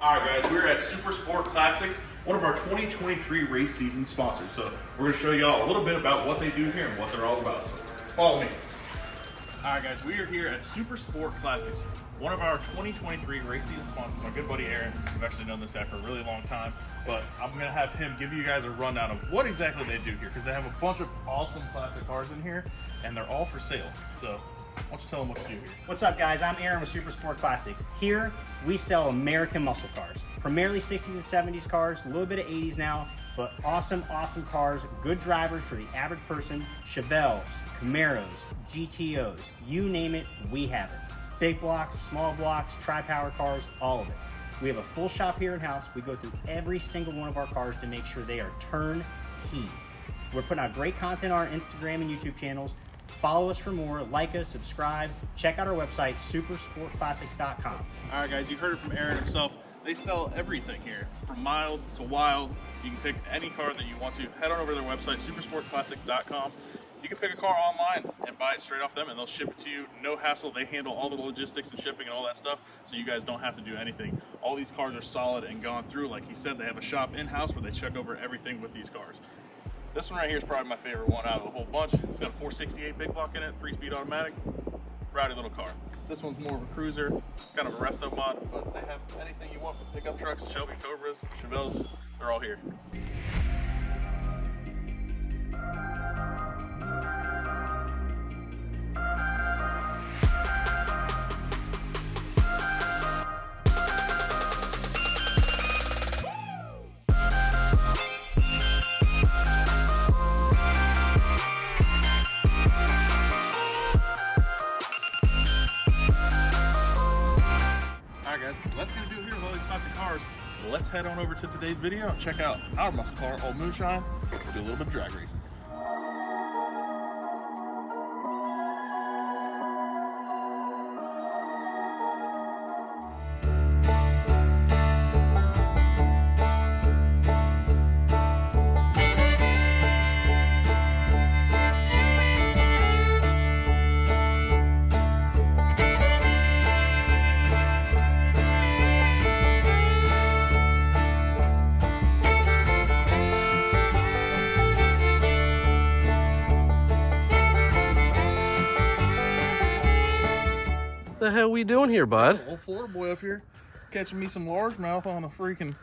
All right, guys, we're at Super Sport Classics, one of our 2023 race season sponsors. So we're going to show y'all a little bit about what they do here and what they're all about. So follow me. All right, guys, we are here at Super Sport Classics, one of our 2023 race season sponsors. My good buddy Aaron, we've actually known this guy for a really long time, but I'm going to have him give you guys a rundown of what exactly they do here, because they have a bunch of awesome classic cars in here, and they're all for sale. So why don't you tell them what you do here? What's up, guys? I'm Aaron with Super Sport Classics. Here, we sell American muscle cars. Primarily 60s and 70s cars, a little bit of 80s now, but awesome cars, good drivers for the average person. Chevelles, Camaros, GTOs, you name it, we have it. Big blocks, small blocks, tri-power cars, all of it. We have a full shop here in-house. We go through every single one of our cars to make sure they are turnkey. We're putting out great content on our Instagram and YouTube channels. Follow us for more, like us, subscribe, check out our website, supersportclassics.com. All right, guys, you heard it from Aaron himself. They sell everything here, from mild to wild. You can pick any car that you want to. Head on over to their website, supersportclassics.com. You can pick a car online and buy it straight off them, and they'll ship it to you. No hassle. They handle all the logistics and shipping and all that stuff, so you guys don't have to do anything. All these cars are solid and gone through. Like he said, they have a shop in-house where they check over everything with these cars. This one right here is probably my favorite one out of the whole bunch. It's got a 468 big block in it, 3-speed automatic, rowdy little car. This one's more of a cruiser, kind of a resto mod, but they have anything you want from pickup trucks, Shelby Cobras, Chevelles, they're all here. That's going to do it here with all these classic cars. Let's head on over to today's video and check out our muscle car, old Moonshine. We'll do a little bit of drag racing. What the hell we doing here, bud? Old Florida boy up here catching me some largemouth on a freaking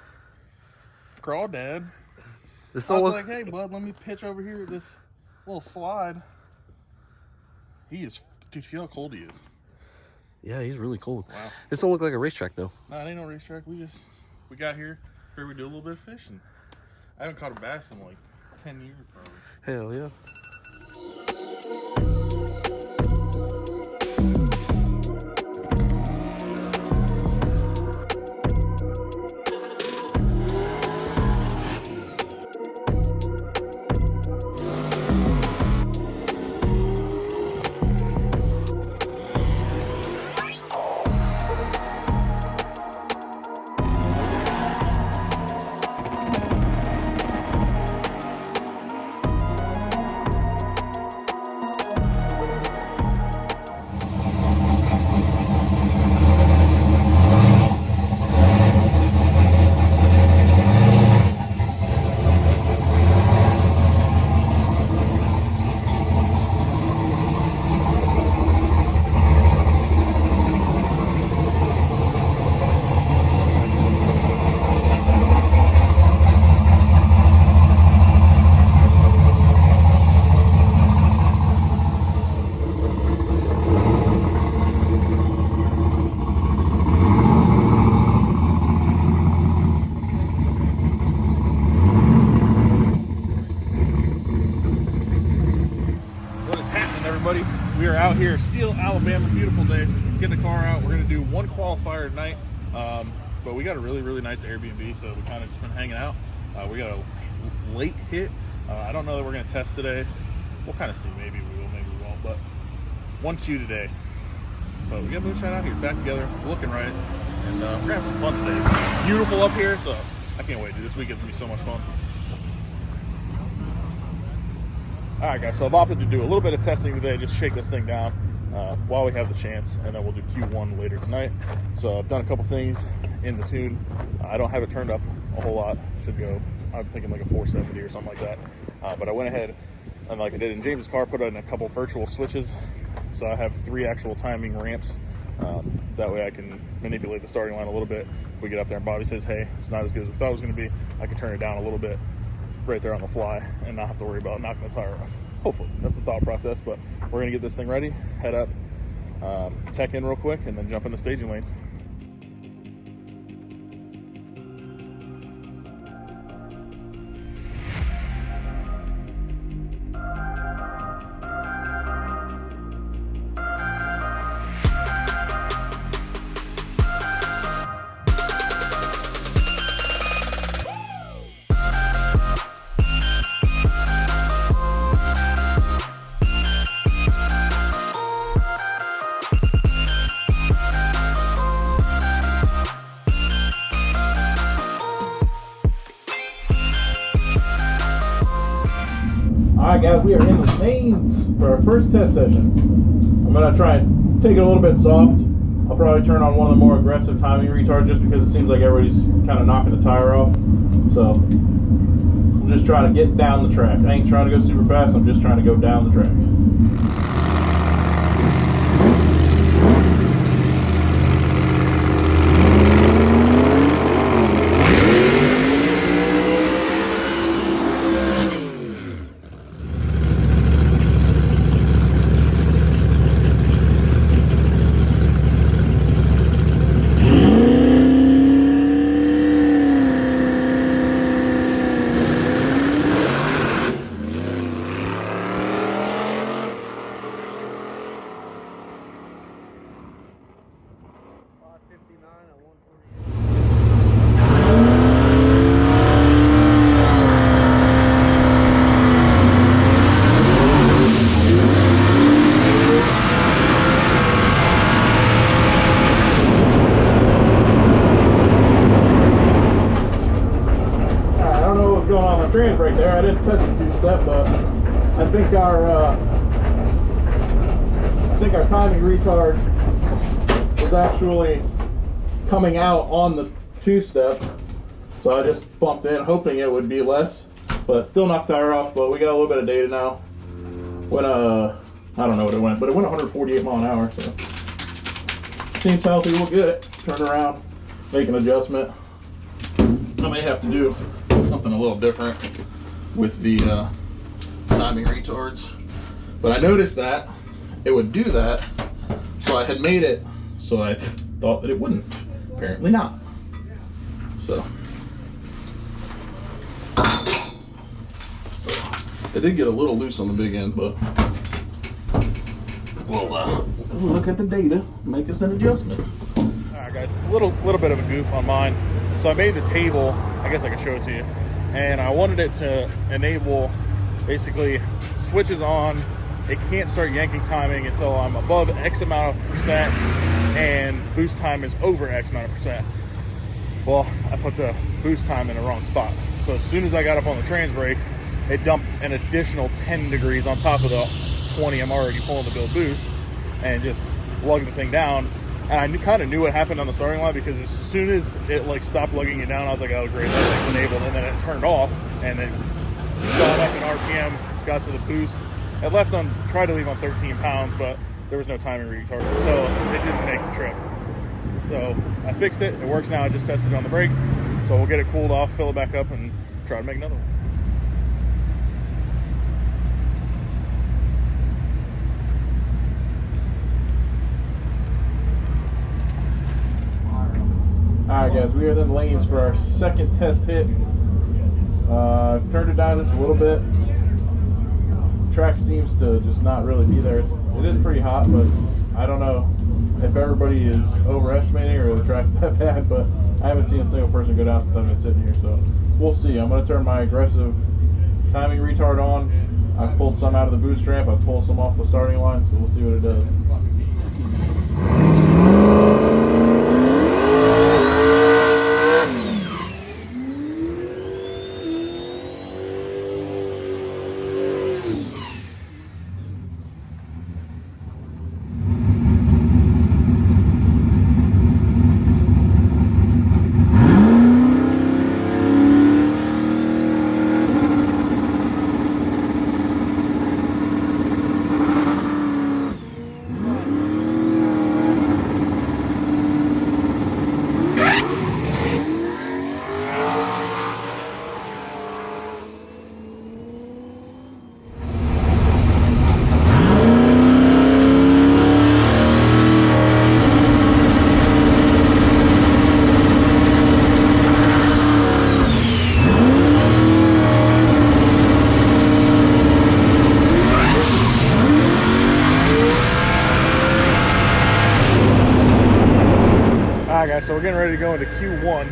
crawdad. I was like, hey, bud, let me pitch over here this little slide. He is, dude, feel how cold he is. Yeah, he's really cold. Wow. This don't look like a racetrack, though. No, it ain't no racetrack. We got here, figured we'd do a little bit of fishing. I haven't caught a bass in like 10 years, probably. Hell yeah. We are out here, Steele, Alabama, beautiful day, getting the car out. We're gonna do one qualifier tonight, but we got a really nice Airbnb, so we kind of just been hanging out. We got a late hit. I don't know that we're gonna test today. We'll kind of see, maybe we will, maybe we won't, but 1Q today. But we got Moonshine out here, back together, looking right, and we're gonna have some fun today. It's beautiful up here, so I can't wait, dude. This weekend's gonna be so much fun. All right, guys, so I've opted to do a little bit of testing today, just shake this thing down. while we have the chance, and then we'll do Q1 later tonight. So I've done a couple things in the tune. I don't have it turned up a whole lot. Should go, I'm thinking like a 470 or something like that. But I went ahead and, like I did in James's car, put in a couple virtual switches. So I have 3 actual timing ramps. That way I can manipulate the starting line a little bit. If we get up there and Bobby says, hey, it's not as good as we thought it was going to be, I can turn it down a little bit right there on the fly and not have to worry about knocking the tire off. Hopefully, that's the thought process, but we're going to get this thing ready, head up, tech in real quick, and then jump in the staging lanes. Alright guys, we are in the lanes for our first test session. I'm going to try and take it a little bit soft. I'll probably turn on one of the more aggressive timing retards just because it seems like everybody's kind of knocking the tire off. So, we'll just try to get down the track. I ain't trying to go super fast, I'm just trying to go down the track. Trans right there. I didn't test the 2-step, but I think our timing retard was actually coming out on the 2-step, so I just bumped in hoping it would be less, but still knocked the tire off. But we got a little bit of data now. When I don't know what it went, but it went 148 mile an hour, so seems healthy. We'll get it, turn around, make an adjustment. I may have to do something a little different with the timing retards, but I noticed that it would do that, so I had made it so I thought that it wouldn't. Apparently not. So it did get a little loose on the big end, but we'll look at the data, make us an adjustment. All right, guys, a little bit of a goof on mine. So I made the table, I guess I can show it to you, and I wanted it to enable basically switches on. It can't start yanking timing until I'm above X amount of percent and boost time is over X amount of percent. Well, I put the boost time in the wrong spot. So as soon as I got up on the trans brake, it dumped an additional 10 degrees on top of the 20 I'm already pulling to build boost and just lugged the thing down. And I kind of knew what happened on the starting line because as soon as it like stopped lugging you down, I was like, oh great, that thing's enabled. And then it turned off and it got up in RPM, got to the boost. It left on, tried to leave on 13 pounds, but there was no timing retard. So it didn't make the trip. So I fixed it, it works now. I just tested it on the brake. So we'll get it cooled off, fill it back up and try to make another one. Alright guys, we are in the lanes for our second test hit. I've turned it down just a little bit. Track seems to just not really be there. It is pretty hot, but I don't know if everybody is overestimating or the track's that bad, but I haven't seen a single person go down since I've been sitting here, so we'll see. I'm going to turn my aggressive timing retard on. I've pulled some out of the boost ramp, I've pulled some off the starting line, so we'll see what it does. Alright, so we're getting ready to go into Q1.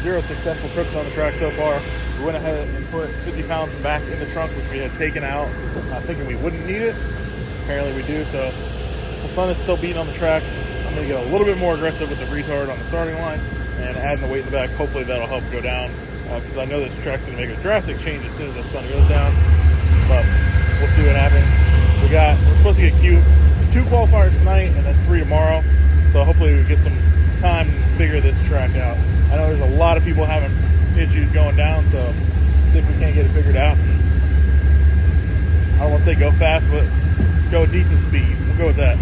0 successful trips on the track so far. We went ahead and put 50 pounds back in the trunk, which we had taken out, thinking we wouldn't need it. Apparently we do, so the sun is still beating on the track. I'm going to get a little bit more aggressive with the retard on the starting line and adding the weight in the back. Hopefully that'll help go down, because I know this track's going to make a drastic change as soon as the sun goes down, but we'll see what happens. We're supposed to get 2 qualifiers tonight and then 3 tomorrow, so hopefully we get some time to figure this track out. I know there's a lot of people having issues going down, so see if we can't get it figured out. I don't want to say go fast, but go decent speed. We'll go with that.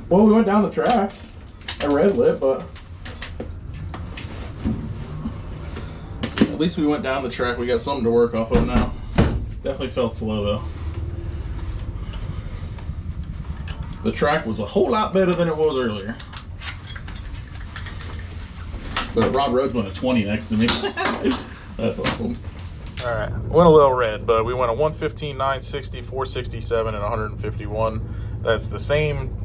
Well, we went down the track. I red lit, but at least we went down the track. We got something to work off of now. Definitely felt slow though. The track was a whole lot better than it was earlier. But Rob Rhodes went a 20 next to me. That's awesome. All right, went a little red, but we went a 115, 960, 467, and 151. That's the same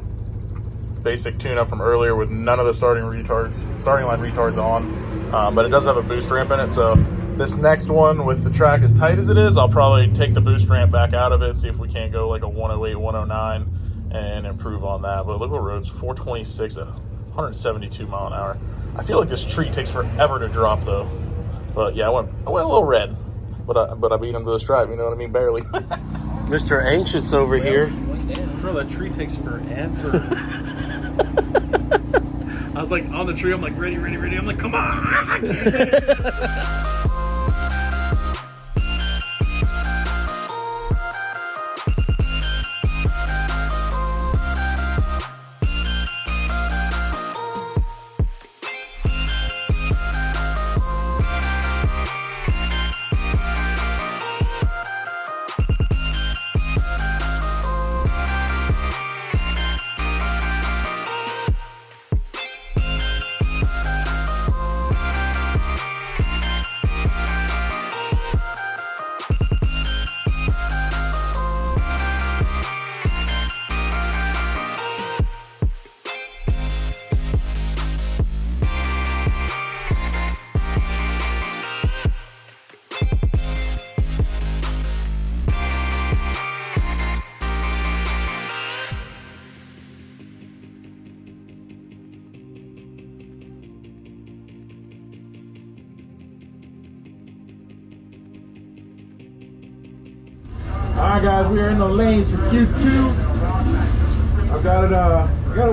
basic tune-up from earlier with none of the starting line retards on, but it does have a boost ramp in it. So this next one, with the track as tight as it is, I'll probably take the boost ramp back out of it, see if we can't go like a 108, 109 and improve on that. But look what roads, 426 at 172 mile an hour. I feel like this tree takes forever to drop though. But yeah, I went a little red, but I beat him to the stripe, you know what I mean, barely. Mr. Anxious over here. Bro, that tree takes forever. I was like on the tree, I'm like ready. I'm like, come on! Alright guys, we are in the lanes for Q2. I've got it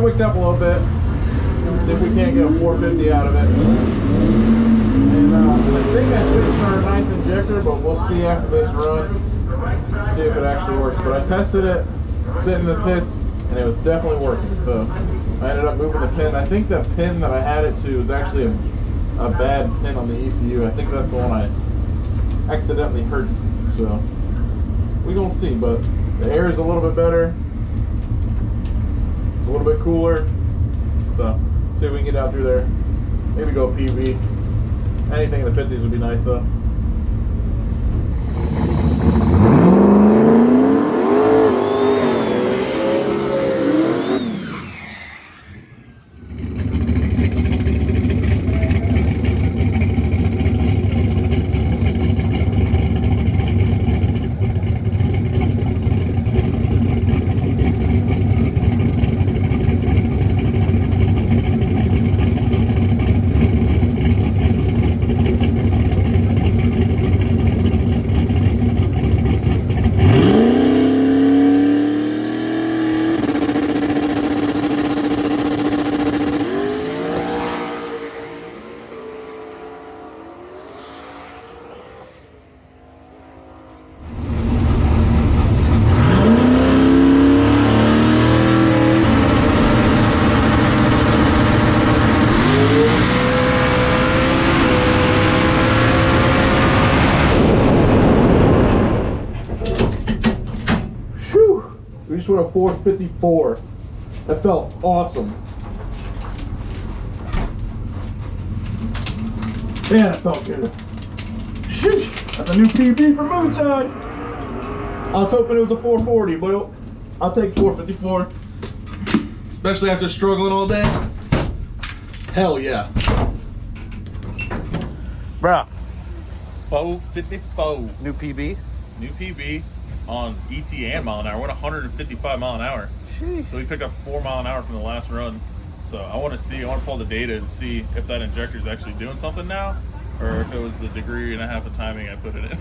wicked up a little bit. See if we can't get a 450 out of it. And I think I fixed our 9th injector, but we'll see after this run. See if it actually works. But I tested it, sitting in the pits, and it was definitely working. So I ended up moving the pin. I think the pin that I had it to was actually a bad pin on the ECU. I think that's the one I accidentally hurt. So we gonna see, but the air is a little bit better. It's a little bit cooler. So see if we can get out through there. Maybe go PV. Anything in the 50s would be nice though. with a 454. That felt awesome. Man, that felt good. Sheesh, that's a new PB for Moonshine. I was hoping it was a 440, but I'll take 454. Especially after struggling all day. Hell yeah. Bruh. 454. New PB. New PB on ET and mile an hour. Went 155 mile an hour. Jeez. So we picked up 4 mile an hour from the last run. So I want to pull the data and see if that injector is actually doing something now, or if it was the degree and a half of timing I put it in.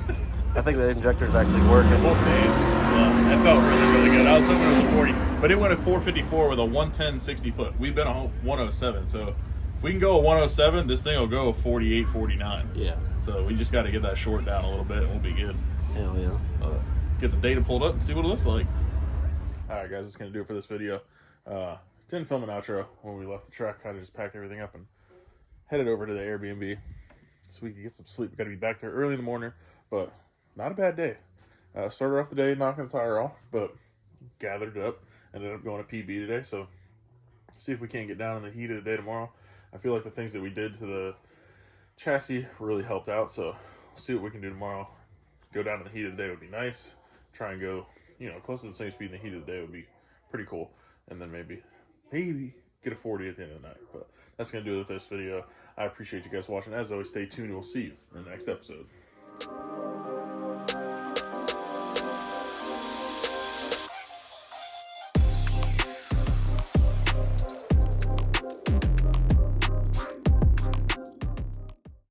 I think the injector's actually working. We'll see. It felt really, really good. I was hoping it was a 40, but it went at 454 with a 110 60 foot. We've been a 107, so if we can go a 107, this thing will go 48, 49. Yeah. So we just got to get that short down a little bit, and we'll be good. Hell yeah. Get the data pulled up and see what it looks like. All right, guys, that's gonna do it for this video. Didn't film an outro when we left the track. Kind of just packed everything up and headed over to the Airbnb so we could get some sleep. We got to be back there early in the morning, but not a bad day. Started off the day knocking the tire off, but gathered it up. Ended up going to PB today, so see if we can't get down in the heat of the day tomorrow. I feel like the things that we did to the chassis really helped out, so we'll see what we can do tomorrow. Go down in the heat of the day would be nice. Try and go, close to the same speed in the heat of the day would be pretty cool. And then maybe get a 40 at the end of the night. But that's going to do it with this video. I appreciate you guys watching. As always, stay tuned. We'll see you in the next episode.